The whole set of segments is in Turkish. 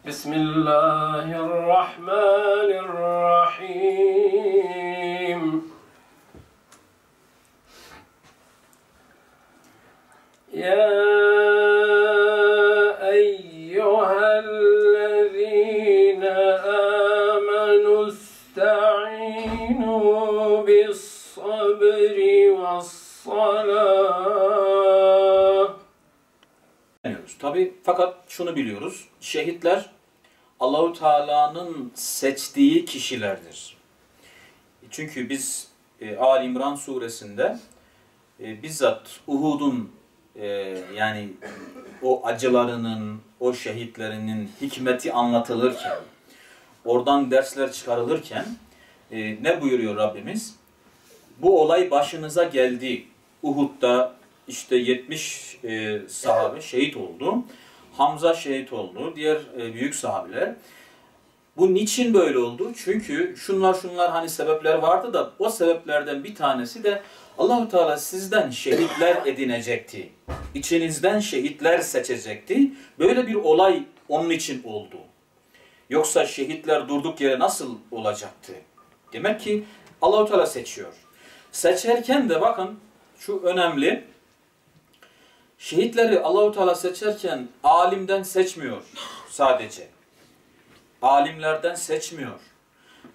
Bismillahirrahmanirrahim. Ya eyyühellezine amenu ista'inu bis-sabri ve's-salah. Tabi fakat şunu biliyoruz. Şehitler Allahu Teala'nın seçtiği kişilerdir. Çünkü biz Ali İmran suresinde bizzat Uhud'un yani o acılarının, o şehitlerinin hikmeti anlatılırken, oradan dersler çıkarılırken ne buyuruyor Rabbimiz? Bu olay başınıza geldi. Uhud'da işte 70 sahabe şehit oldu. Hamza şehit oldu. Diğer büyük sahabeler. Bu niçin böyle oldu? Çünkü şunlar hani sebepler vardı da o sebeplerden bir tanesi de Allah-u Teala sizden şehitler edinecekti. İçinizden şehitler seçecekti. Böyle bir olay onun için oldu. Yoksa şehitler durduk yere nasıl olacaktı? Demek ki Allah-u Teala seçiyor. Seçerken de bakın şu önemli. Şehitleri Allah-u Teala seçerken alimden seçmiyor sadece. Alimlerden seçmiyor.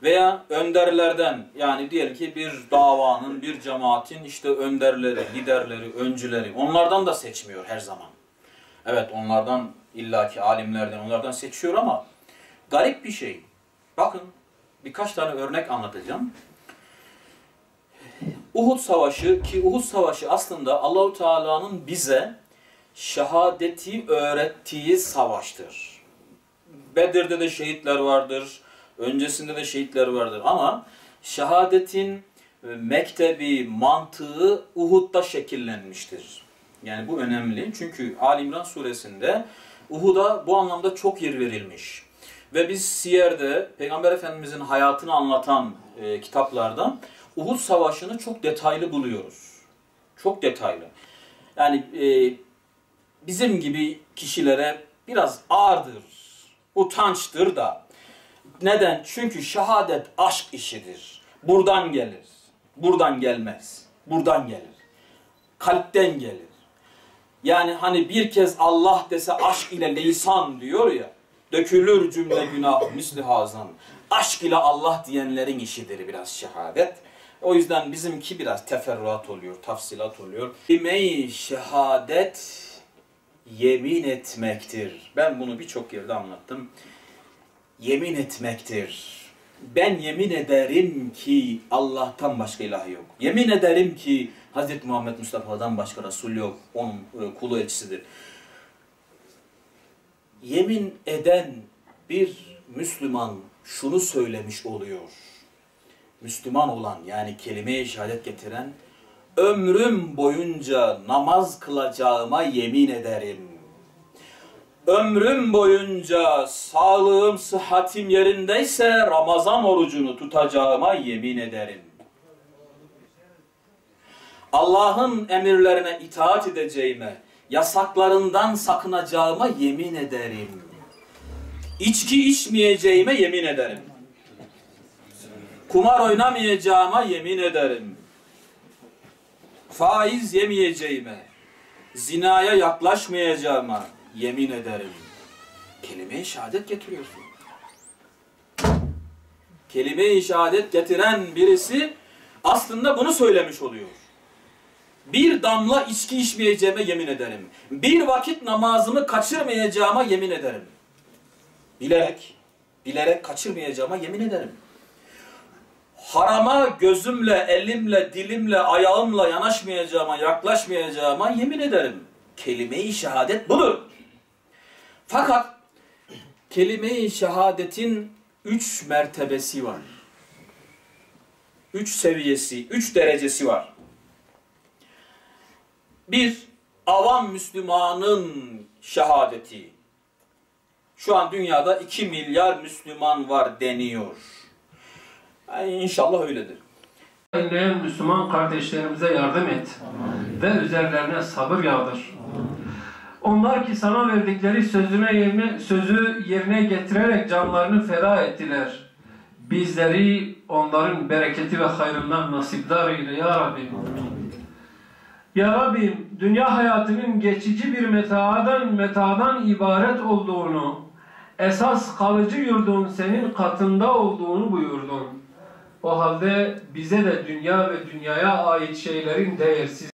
Veya önderlerden, yani diyelim ki bir davanın, bir cemaatin işte önderleri, liderleri, öncüleri, onlardan da seçmiyor her zaman. Evet, onlardan illaki alimlerden, onlardan seçiyor ama garip bir şey. Bakın birkaç tane örnek anlatacağım. Uhud Savaşı, ki Uhud Savaşı aslında Allah-u Teala'nın bize şehadeti öğrettiği savaştır. Bedir'de de şehitler vardır, öncesinde de şehitler vardır ama şehadetin mektebi, mantığı Uhud'da şekillenmiştir. Yani bu önemli çünkü Ali İmran suresinde Uhud'a bu anlamda çok yer verilmiş. Ve biz Siyer'de Peygamber Efendimizin hayatını anlatan kitaplarda Uhud Savaşı'nı çok detaylı buluyoruz. Çok detaylı. Yani bizim gibi kişilere biraz ağırdır, utançtır da. Neden? Çünkü şehadet aşk işidir. Buradan gelir. Buradan gelmez. Buradan gelir. Kalpten gelir. Yani hani bir kez Allah dese aşk ile lisan diyor ya, dökülür cümle günah misli hazan. Aşk ile Allah diyenlerin işidir biraz şehadet. O yüzden bizimki biraz teferruat oluyor, tafsilat oluyor. Kelime-i şehadet yemin etmektir. Ben bunu birçok yerde anlattım. Yemin etmektir. Ben yemin ederim ki Allah'tan başka ilah yok. Yemin ederim ki Hz. Muhammed Mustafa'dan başka Resul yok. Onun kulu elçisidir. Yemin eden bir Müslüman şunu söylemiş oluyor. Müslüman olan, yani kelime-i şehadet getiren, ömrüm boyunca namaz kılacağıma yemin ederim. Ömrüm boyunca sağlığım, sıhhatim yerindeyse Ramazan orucunu tutacağıma yemin ederim. Allah'ın emirlerine itaat edeceğime, yasaklarından sakınacağıma yemin ederim. İçki içmeyeceğime yemin ederim. Kumar oynamayacağıma yemin ederim. Faiz yemeyeceğime, zinaya yaklaşmayacağıma yemin ederim. Kelime-i şehadet getiriyorsun. Kelime-i şehadet getiren birisi aslında bunu söylemiş oluyor. Bir damla içki içmeyeceğime yemin ederim. Bir vakit namazımı kaçırmayacağıma yemin ederim. Bilerek kaçırmayacağıma yemin ederim. Harama gözümle, elimle, dilimle, ayağımla yanaşmayacağıma, yaklaşmayacağıma yemin ederim. Kelime-i şehadet budur. Fakat kelime-i şehadetin 3 mertebesi var. 3 seviyesi, 3 derecesi var. Bir, avam Müslümanın şehadeti. Şu an dünyada 2 milyar Müslüman var deniyor. Yani İnşallah öyledir. İnleyen Müslüman kardeşlerimize yardım et. Ve üzerlerine sabır yağdır. Onlar ki sana verdikleri sözü yerine getirerek canlarını feda ettiler. Bizleri onların bereketi ve hayrından nasipdar eyle ya Rabbim. Ya Rabbim, dünya hayatının geçici bir metadan ibaret olduğunu, esas kalıcı yurdun senin katında olduğunu buyurdun. O halde bize de dünya ve dünyaya ait şeylerin değersiz